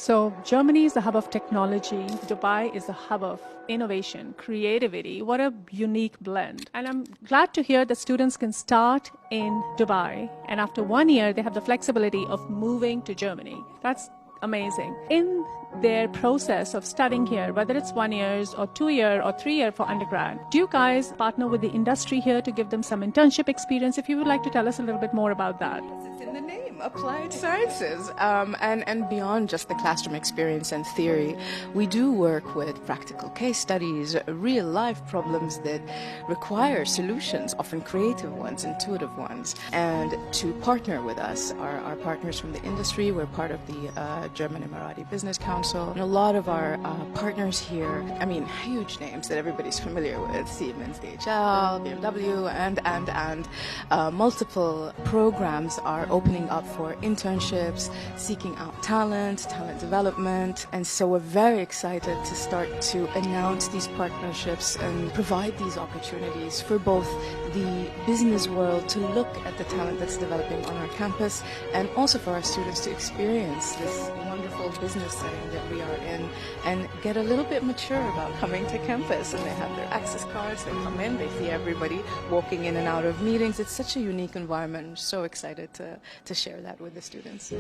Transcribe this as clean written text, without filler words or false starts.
So Germany is the hub of technology. Dubai is the hub of innovation, creativity. What a unique blend. And I'm glad to hear that students can start in Dubai, and after 1 year, they have the flexibility of moving to Germany. That's amazing. In their process of studying here, whether it's 1 year or 2 year or 3 year for undergrad, do you guys partner with the industry here to give them some internship experience? If you would like to tell us a little bit more about that. It's in the name, applied sciences. And beyond just the classroom experience and theory, we do work with practical case studies, real life problems that require solutions, often creative ones, intuitive ones. And to partner with us are our partners from the industry. We're part of the German Emirati Business Council. And a lot of our partners here, I mean, huge names that everybody's familiar with, Siemens, DHL, BMW, and multiple programs are opening up for internships, seeking out talent development. And so we're very excited to start to announce these partnerships and provide these opportunities for both the business world to look at the talent that's developing on our campus, and also for our students to experience this wonderful business setting that we are in and get a little bit mature about coming to campus. And they have their access cards, they come in, they see everybody walking in and out of meetings. It's such a unique environment. I'm so excited to share that with the students.